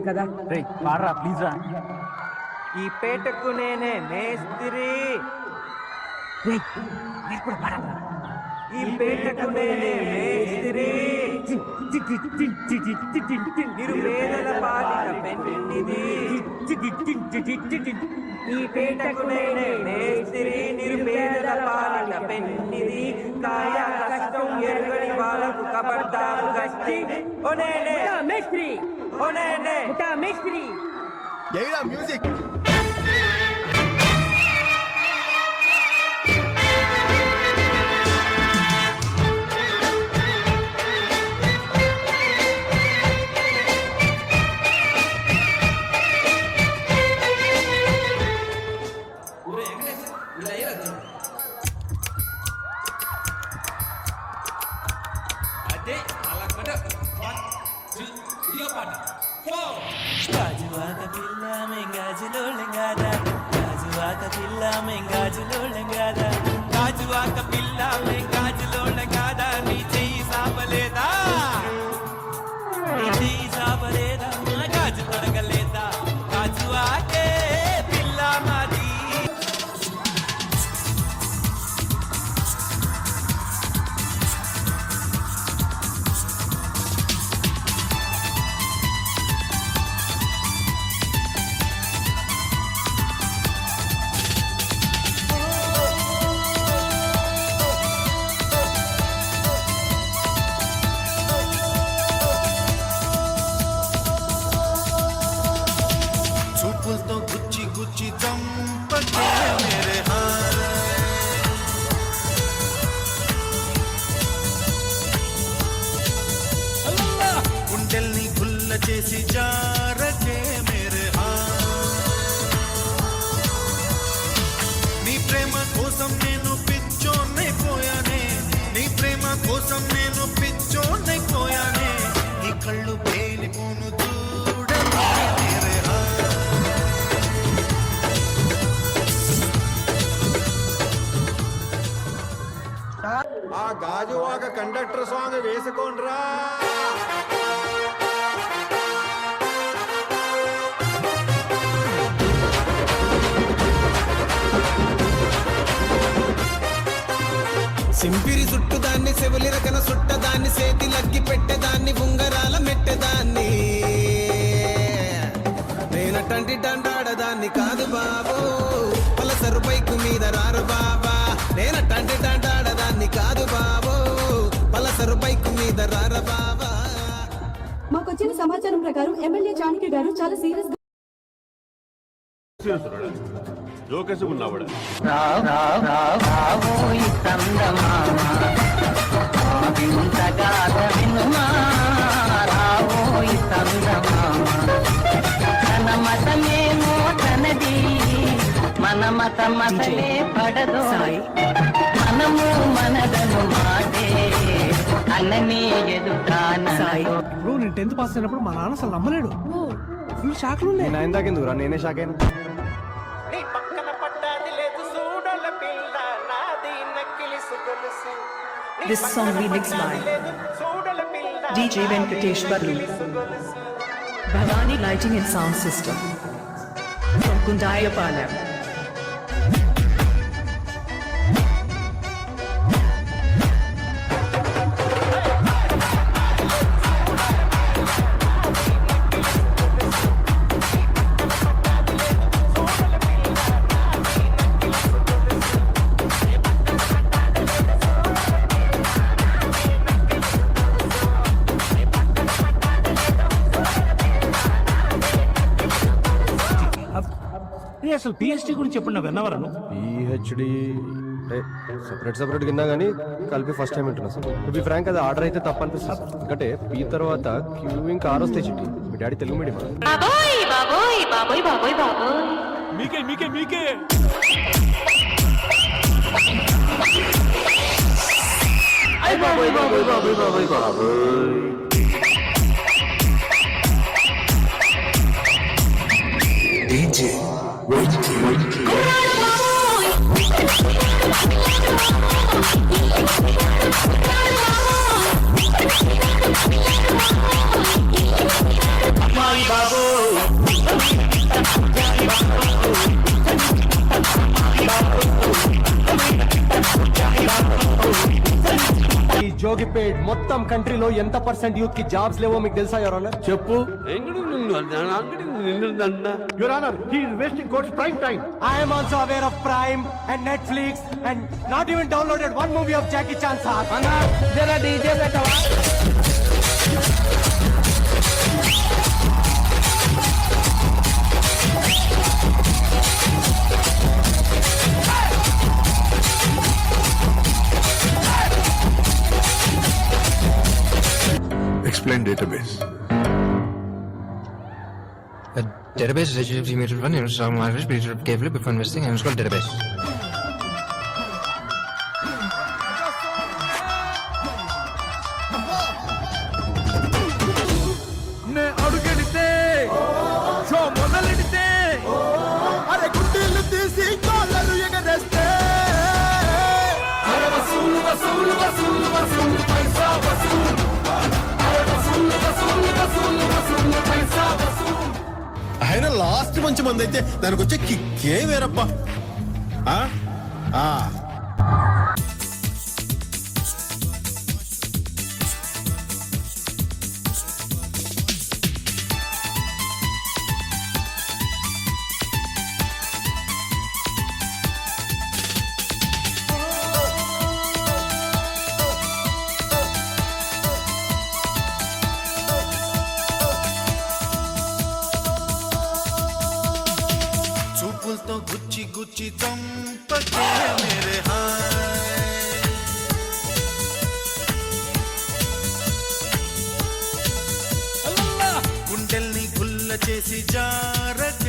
కదా రే పాడరా ప్లీజ్ రా. ఈ పేటకు నేనే మేస్త్రి, రే మీరు కూడా పాడాలా? ఈ పేటకు నేనే మేస్త్రి, నిరుపేదల పాలిట పెన్నిది. ఈ పేటకు నేనే మేస్త్రి, నిరుపేదల పాలిట పెన్నిది. కాయ కష్టం ఎరుగని వాళ్ళకు కబడ్డారు గట్టి. ఓ నేనే మేస్త్రి, ఓ నేనే మేస్త్రి. మ్యూజిక్ గాజువాక పిల్ల మెంగాజులో లెంగాదా, గాజువాక పిల్ల మెంగాజులో లెంగాదా, గాజువాక పిల్ల మెంగాజులో లెంగాదా. నీ చెయ్యి సాపలేదా, నీ చెయ్యి సాపలేదా, నా గాజు తొడగలేదా, గాజువాకే పిల్ల మాది. చూపులతో గుచ్చి గుచ్చి చంపకే మేరే హార్, గుండెల్ని గుల్ల చేసి జారకే మేరే హార్. నీ ప్రేమ కోసం నేను పిచ్చోన్నైపోయానే, నీ ప్రేమ కోసం నేను పిచ్చోన్నైపోయానే. నీ కళ్ళు పేలిపోను చూడకే మేరే హార్. ఆ గాజువాక కండక్టర్ సాంగ్ వేసుకోండ్రా. సింపిరి చుట్టుదాన్ని సెవులి రకన సుట్టదాన్ని సేతి లగ్గి పెట్టేదాన్ని ఉంగరాల మెట్టేదాన్ని. నేనటంటి డండాడదాన్ని కాదు బాబు, పలసరు బైకు మీద రారు బాబా. నేనటంటి డండాడదాన్ని కాదు బాబు, పలసరు బైకు మీద రార బాబా. మాకొచ్చిన సమాచారం ప్రకారం ఎమ్మెల్యే చాణక్య గారు చాలా సీరియస్ గా జోకేసుకున్నావాడు. మతమేమో తనది, మన మతమతలే పడదు, మనము మనదను మాటే అన్నని ఎదుటాన. ఇప్పుడు నేను 10th పాస్ అయినప్పుడు మా నాన్న అసలు నమ్మలేడు, ఫుల్ షాక్ ఉండే. నేను ఇందాకెందుకురా, నేనే షాక్ అయినా. నీ పక్కన పడ్డాది లేదు చూడల పిల్ల, నాది నక్కిలి సుగొలుసు. This song remixed by DJ Venkatesh Barlu, Bhavani Lighting and Sound System from Kundayapalam. అసలు పిహెచ్డి గురించి ఎప్పుడు నాకు విన్నవరను? పిహెచ్డి సెపరేట్ విన్నా కానీ కలిపి ఫస్ట్ టైం వింటున్నా సార్. టు బి ఫ్రాంక్ అది ఆర్డర్ అయితే తప్ప అనిపిస్తుంది. ఎందుకంటే పీ తర్వాత క్యూ ఇంకా ఆర్ వస్తాయి చిట్టి. మీ డాడీ తెలుగు మీడియం. బాబోయ్ బాబోయ్ బాబోయ్ బాబోయ్ బాబోయ్ మీకే మీకే మీకే బాబోయ్ బాబోయ్ బాబోయ్ బాబోయ్ బాబోయ్. DJ బాబోయ్ ఎడ్యుకేట్ మొత్తం కంట్రీలో ఎంత పర్సెంట్ యూత్ కి జాబ్స్ లేవో మీకు తెలుసా యువర్ ఆనర్? చెప్పు. Your honour he is wasting courts prime time. I am also aware of Prime and Netflix and not even downloaded one movie of Jackie Chan sir. అన్నా జర DJ పెట్టవా? Explain database. A database is a immediate one in some language be carefully before investing and it's called database. నే అడుగెడితే show మొదలెడితే అరే గుడ్డీలు తీసి కాళ్ళను ఎగరేస్తే అరే వసూలు వసూలు వసూలు వసూలు పైసా వసూలు ఆయన లాస్ట్ మంచి మంది అయితే దానికి వచ్చే కిక్కే వేరప్పా. ఆ? ఆ. చూపులతో గుచ్చి గుచ్చి చంపకే మేరే హాయ్, గుండెల్ని గుల్ల చేసి జారక